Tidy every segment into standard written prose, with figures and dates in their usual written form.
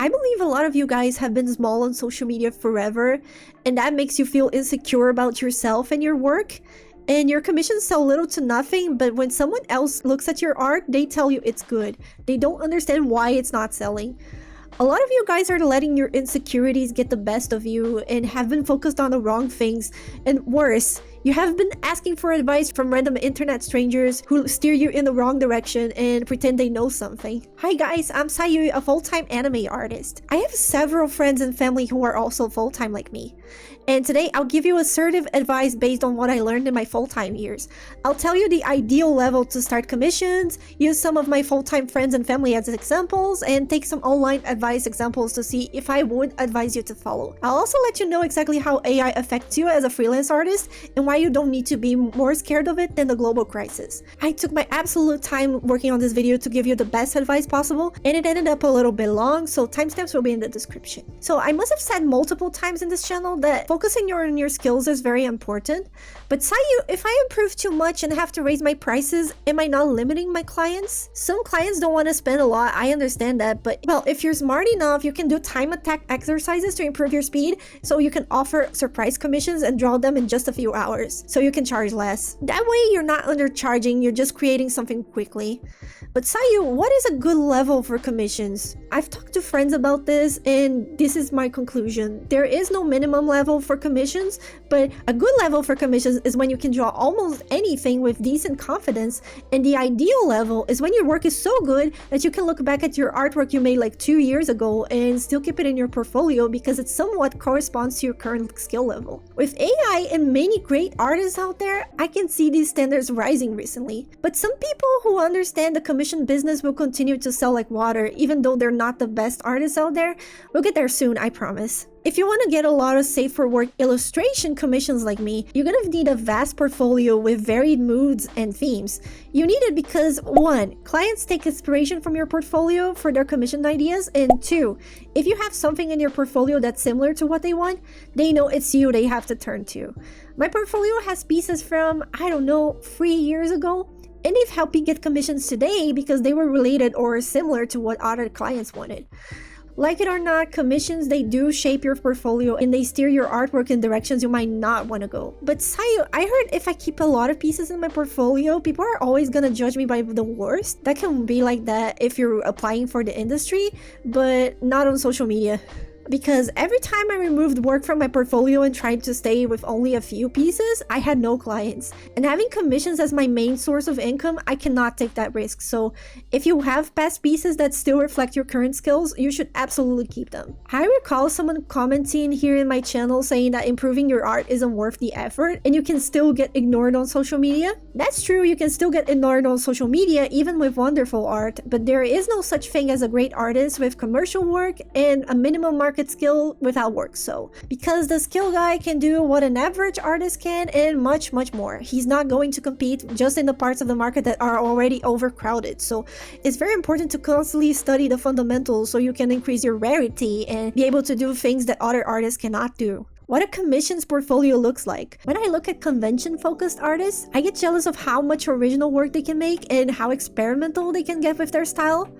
I believe a lot of you guys have been small on social media forever, and that makes you feel insecure about yourself and your work. And your commissions sell little to nothing, but when someone else looks at your art, they tell you it's good. They don't understand why it's not selling. A lot of you guys are letting your insecurities get the best of you and have been focused on the wrong things. And worse, you have been asking for advice from random internet strangers who steer you in the wrong direction and pretend they know something. Hi guys, I'm Sayuui, a full-time anime artist. I have several friends and family who are also full-time like me. And today I'll give you assertive advice based on what I learned in my full-time years. I'll tell you the ideal level to start commissions, use some of my full-time friends and family as examples, and take some online advice examples to see if I would advise you to follow. I'll also let you know exactly how AI affects you as a freelance artist and why you don't need to be more scared of it than the global crisis. I took my absolute time working on this video to give you the best advice possible, and it ended up a little bit long, so timestamps will be in the description. So I must have said multiple times in this channel that focusing on your skills is very important, but Sayuui, if I improve too much and have to raise my prices, am I not limiting my clients? Some clients don't want to spend a lot, I understand that, but well, if you're smart enough, you can do time attack exercises to improve your speed, so you can offer surprise commissions and draw them in just a few hours, so you can charge less. That way you're not undercharging, you're just creating something quickly. But Sayuui, what is a good level for commissions? I've talked to friends about this, and this is my conclusion. There is no minimum level for commissions, but a good level for commissions is when you can draw almost anything with decent confidence, and the ideal level is when your work is so good that you can look back at your artwork you made like 2 years ago and still keep it in your portfolio because it somewhat corresponds to your current skill level. With AI and many great artists out there, I can see these standards rising recently, but some people who understand the commission business will continue to sell like water even though they're not the best artists out there. We'll get there soon, I promise. If you want to get a lot of safe for work illustration commissions like me, you're gonna need a vast portfolio with varied moods and themes. You need it because 1. Clients take inspiration from your portfolio for their commission ideas, and 2. If you have something in your portfolio that's similar to what they want, they know it's you they have to turn to. My portfolio has pieces from, I don't know, 3 years ago, and they've helped me get commissions today because they were related or similar to what other clients wanted. Like it or not, commissions, they do shape your portfolio and they steer your artwork in directions you might not want to go. But Sayuui, I heard if I keep a lot of pieces in my portfolio, people are always gonna judge me by the worst. That can be like that if you're applying for the industry, but not on social media. Because every time I removed work from my portfolio and tried to stay with only a few pieces, I had no clients. And having commissions as my main source of income, I cannot take that risk. So if you have past pieces that still reflect your current skills, you should absolutely keep them. I recall someone commenting here in my channel saying that improving your art isn't worth the effort and you can still get ignored on social media. That's true, you can still get ignored on social media even with wonderful art, but there is no such thing as a great artist with commercial work and a minimum market skill without work. So because the skill guy can do what an average artist can and much more, he's not going to compete just in the parts of the market that are already overcrowded. So it's very important to constantly study the fundamentals so you can increase your rarity and be able to do things that other artists cannot do. What a commissions portfolio looks like. When I look at convention-focused artists, I get jealous of how much original work they can make and how experimental they can get with their style.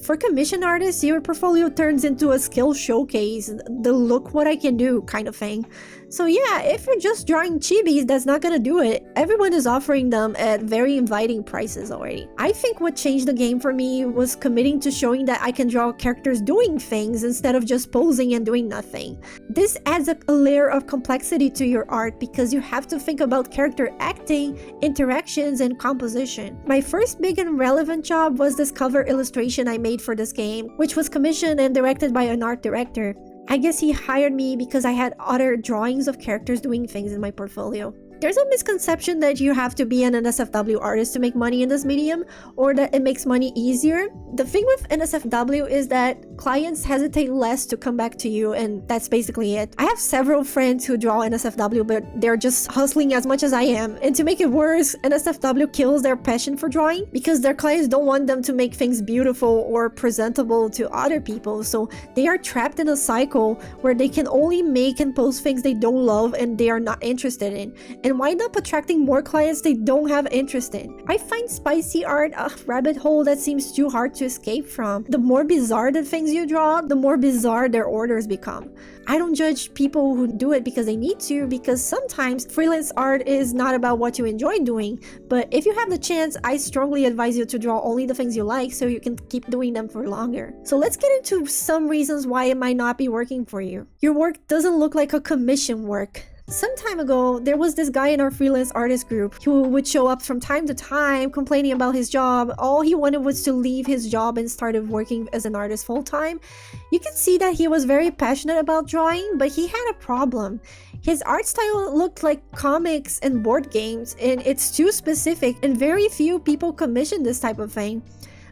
For commission artists, your portfolio turns into a skill showcase, the look what I can do kind of thing. So yeah, if you're just drawing chibis, that's not gonna do it. Everyone is offering them at very inviting prices already. I think what changed the game for me was committing to showing that I can draw characters doing things instead of just posing and doing nothing. This adds a layer of complexity to your art because you have to think about character acting, interactions, and composition. My first big and relevant job was this cover illustration I made for this game, which was commissioned and directed by an art director. I guess he hired me because I had other drawings of characters doing things in my portfolio. There's a misconception that you have to be an NSFW artist to make money in this medium, or that it makes money easier. The thing with NSFW is that clients hesitate less to come back to you, and that's basically it. I have several friends who draw NSFW, but they're just hustling as much as I am. And to make it worse, NSFW kills their passion for drawing because their clients don't want them to make things beautiful or presentable to other people, so they are trapped in a cycle where they can only make and post things they don't love and they are not interested in. And and wind up attracting more clients they don't have interest in. I find spicy art a rabbit hole that seems too hard to escape from. The more bizarre the things you draw, the more bizarre their orders become. I don't judge people who do it because they need to, because sometimes freelance art is not about what you enjoy doing, but if you have the chance, I strongly advise you to draw only the things you like so you can keep doing them for longer. So let's get into some reasons why it might not be working for you. Your work doesn't look like a commission work. Some time ago, there was this guy in our freelance artist group who would show up from time to time complaining about his job. All he wanted was to leave his job and started working as an artist full-time. You can see that he was very passionate about drawing, but he had a problem. His art style looked like comics and board games, and it's too specific, and very few people commission this type of thing.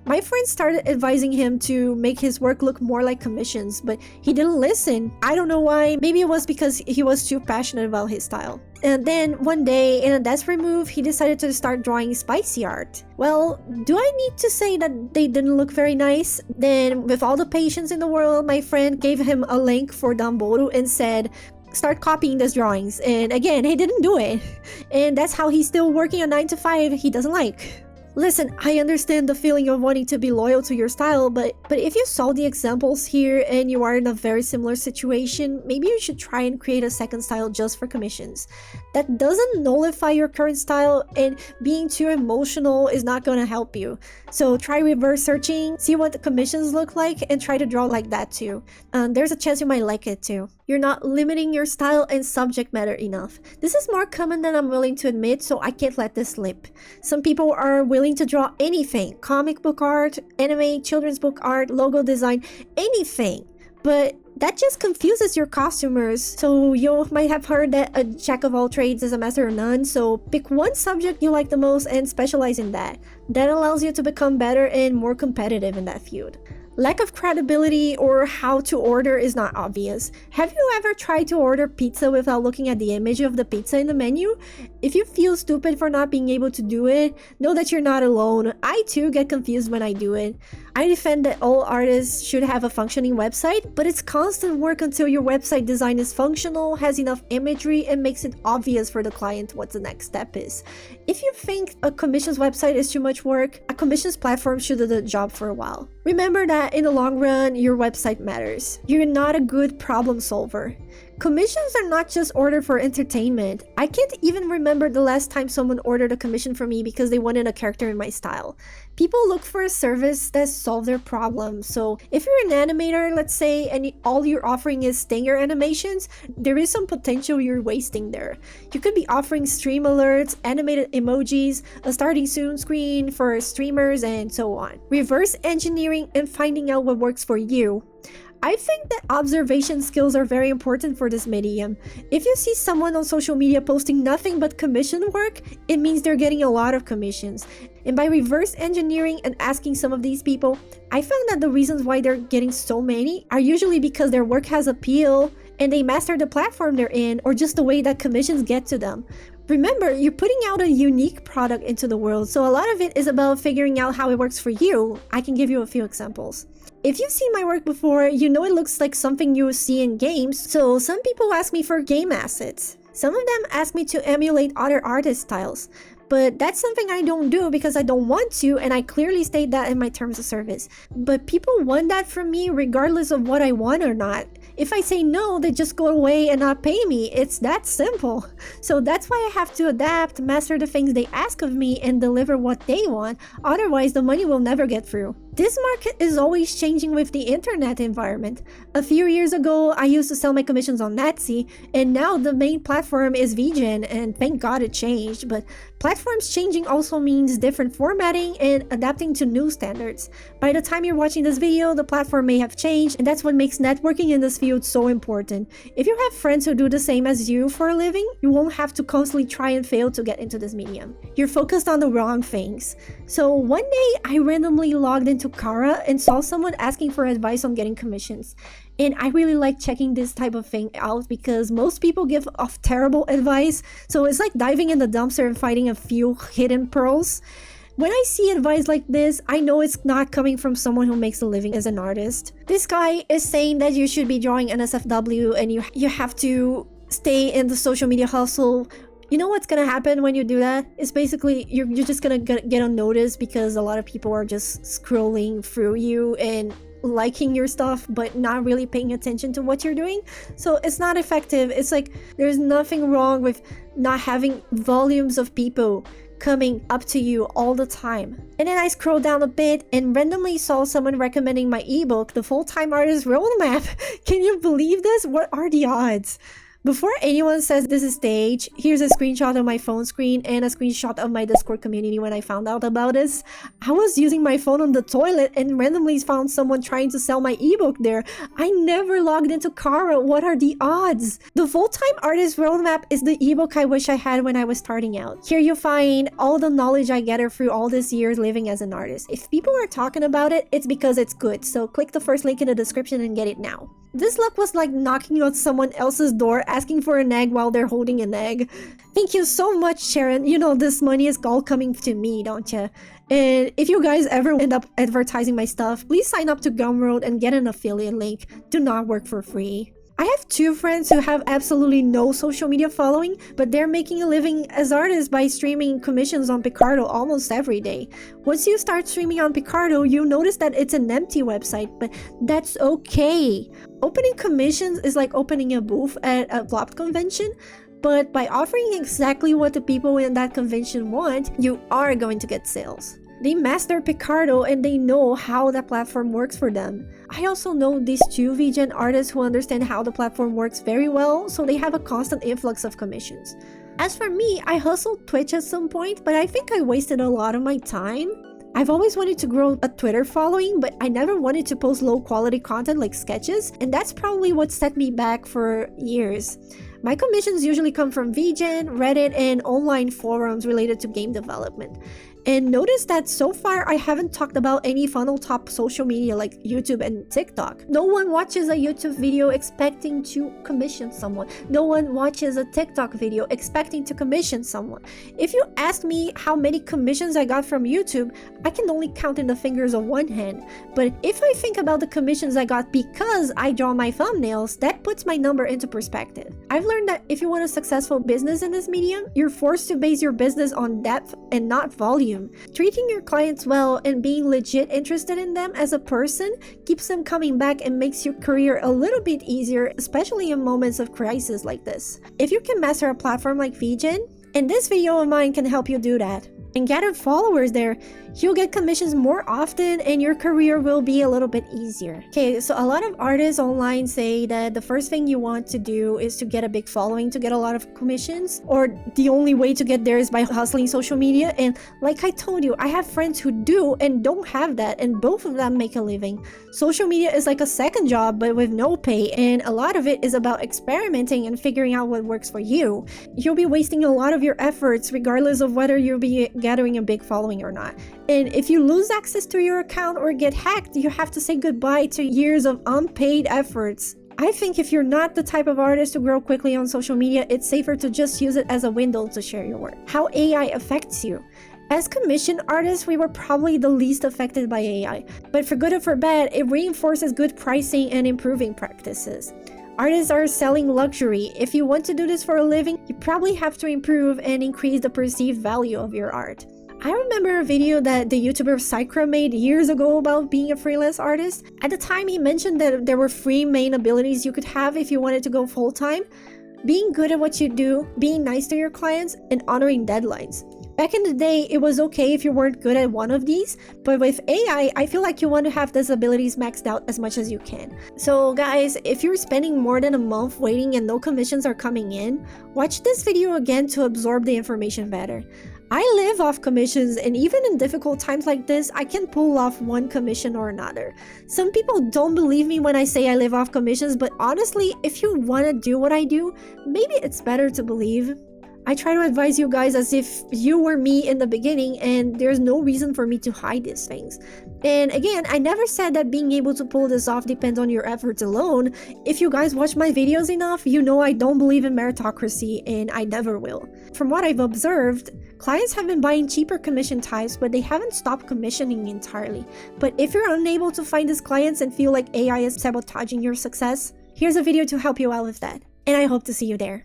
My friend started advising him to make his work look more like commissions, but he didn't listen. I don't know why. Maybe it was because he was too passionate about his style. And then one day, in a desperate move, he decided to start drawing spicy art. Well, do I need to say that they didn't look very nice? Then, with all the patience in the world, my friend gave him a link for Danboru and said, start copying these drawings. And again, he didn't do it. And that's how he's still working a 9-to-5 he doesn't like. Listen, I understand the feeling of wanting to be loyal to your style, but if you saw the examples here and you are in a very similar situation, maybe you should try and create a second style just for commissions. That doesn't nullify your current style, and being too emotional is not going to help you. So try reverse searching, see what the commissions look like, and try to draw like that too. There's a chance you might like it too. You're not limiting your style and subject matter enough. This is more common than I'm willing to admit, so I can't let this slip. Some people are willing to draw anything: comic book art, anime, children's book art, logo design, anything. But that just confuses your customers. So you might have heard that a jack of all trades is a master of none, so pick one subject you like the most and specialize in that. That allows you to become better and more competitive in that field. Lack of credibility or how to order is not obvious. Have you ever tried to order pizza without looking at the image of the pizza in the menu? If you feel stupid for not being able to do it, know that you're not alone. I too get confused when I do it. I defend that all artists should have a functioning website, but it's constant work until your website design is functional, has enough imagery, and makes it obvious for the client what the next step is. If you think a commissions website is too much work, a commissions platform should do the job for a while. Remember that in the long run, your website matters. You're not a good problem solver. Commissions are not just ordered for entertainment. I can't even remember the last time someone ordered a commission from me because they wanted a character in my style. People look for a service that solves their problem. So if you're an animator, let's say, and all you're offering is stinger animations, there is some potential you're wasting there. You could be offering stream alerts, animated emojis, a starting soon screen for streamers, and so on. Reverse engineering and finding out what works for you. I think that observation skills are very important for this medium. If you see someone on social media posting nothing but commission work, it means they're getting a lot of commissions. And by reverse engineering and asking some of these people, I found that the reasons why they're getting so many are usually because their work has appeal and they master the platform they're in, or just the way that commissions get to them. Remember, you're putting out a unique product into the world, so a lot of it is about figuring out how it works for you. I can give you a few examples. If you've seen my work before, you know it looks like something you see in games, so some people ask me for game assets. Some of them ask me to emulate other artist styles, but that's something I don't do because I don't want to, and I clearly state that in my terms of service. But people want that from me regardless of what I want or not. If I say no, they just go away and not pay me. It's that simple. So that's why I have to adapt, master the things they ask of me, and deliver what they want. Otherwise, the money will never get through. This market is always changing with the internet environment. A few years ago, I used to sell my commissions on Etsy, and now the main platform is VGen, and thank God it changed. But platforms changing also means different formatting and adapting to new standards. By the time you're watching this video, the platform may have changed, and that's what makes networking in this field so important. If you have friends who do the same as you for a living, you won't have to constantly try and fail to get into this medium. You're focused on the wrong things. So one day, I randomly logged into Kara and saw someone asking for advice on getting commissions. And I really like checking this type of thing out because most people give off terrible advice. So it's like diving in the dumpster and finding a few hidden pearls. When I see advice like this, I know it's not coming from someone who makes a living as an artist. This guy is saying that you should be drawing NSFW and you have to stay in the social media hustle You know what's gonna happen when you do that? It's basically you're just gonna get unnoticed because a lot of people are just scrolling through you and liking your stuff but not really paying attention to what you're doing. So it's not effective. It's like there's nothing wrong with not having volumes of people coming up to you all the time. And then I scrolled down a bit and randomly saw someone recommending my ebook, The Full-Time Artist Roadmap. Can you believe this? What are the odds? Before anyone says this is staged, here's a screenshot of my phone screen and a screenshot of my Discord community when I found out about this. I was using my phone on the toilet and randomly found someone trying to sell my ebook there. I never logged into Kara. What are the odds? The Full-Time Artist Roadmap is the ebook I wish I had when I was starting out. Here you find all the knowledge I gathered through all these years living as an artist. If people are talking about it, it's because it's good. So click the first link in the description and get it now. This look was like knocking on someone else's door asking for an egg while they're holding an egg. Thank you so much, Sharon. You know this money is all coming to me, don't you? And if you guys ever end up advertising my stuff, please sign up to Gumroad and get an affiliate link. Do not work for free. I have 2 friends who have absolutely no social media following, but they're making a living as artists by streaming commissions on Picardo almost every day. Once you start streaming on Picardo, you'll notice that it's an empty website, but that's okay. Opening commissions is like opening a booth at a Flop convention, but by offering exactly what the people in that convention want, you are going to get sales. They master Picardo and they know how that platform works for them. I also know these 2 VGen artists who understand how the platform works very well, so they have a constant influx of commissions. As for me, I hustled Twitch at some point, but I think I wasted a lot of my time. I've always wanted to grow a Twitter following, but I never wanted to post low quality content like sketches, and that's probably what set me back for years. My commissions usually come from VGen, Reddit, and online forums related to game development. And notice that so far I haven't talked about any funnel top social media like YouTube and TikTok. No one watches a YouTube video expecting to commission someone. No one watches a TikTok video expecting to commission someone. If you ask me how many commissions I got from YouTube, I can only count in the fingers of one hand. But if I think about the commissions I got because I draw my thumbnails, that puts my number into perspective. I've learned that if you want a successful business in this medium, you're forced to base your business on depth and not volume. Treating your clients well and being legit interested in them as a person keeps them coming back and makes your career a little bit easier, especially in moments of crisis like this. If you can master a platform like VGen, and this video of mine can help you do that, and gather followers there, you'll get commissions more often and your career will be a little bit easier. Okay, so a lot of artists online say that the first thing you want to do is to get a big following to get a lot of commissions, or the only way to get there is by hustling social media. And like I told you, I have friends who do and don't have that, and both of them make a living. Social media is like a second job but with no pay, and a lot of it is about experimenting and figuring out what works for you. You'll be wasting a lot of your efforts regardless of whether you'll be gathering a big following or not. And if you lose access to your account or get hacked, you have to say goodbye to years of unpaid efforts. I think if you're not the type of artist to grow quickly on social media, it's safer to just use it as a window to share your work. How AI affects you. As commission artists, we were probably the least affected by AI, but for good or for bad, it reinforces good pricing and improving practices. Artists are selling luxury. If you want to do this for a living, you probably have to improve and increase the perceived value of your art. I remember a video that the YouTuber Psychra made years ago about being a freelance artist. At the time, he mentioned that there were 3 main abilities you could have if you wanted to go full-time: being good at what you do, being nice to your clients, and honoring deadlines. Back in the day, it was okay if you weren't good at one of these, but with AI, I feel like you want to have these abilities maxed out as much as you can. So guys, if you're spending more than a month waiting and no commissions are coming in, watch this video again to absorb the information better. I live off commissions, and even in difficult times like this, I can pull off one commission or another. Some people don't believe me when I say I live off commissions, but honestly, if you want to do what I do, maybe it's better to believe. I try to advise you guys as if you were me in the beginning, and there's no reason for me to hide these things. And again, I never said that being able to pull this off depends on your efforts alone. If you guys watch my videos enough, you know I don't believe in meritocracy, and I never will. From what I've observed, clients have been buying cheaper commission types, but they haven't stopped commissioning entirely. But if you're unable to find these clients and feel like AI is sabotaging your success, here's a video to help you out with that. And I hope to see you there.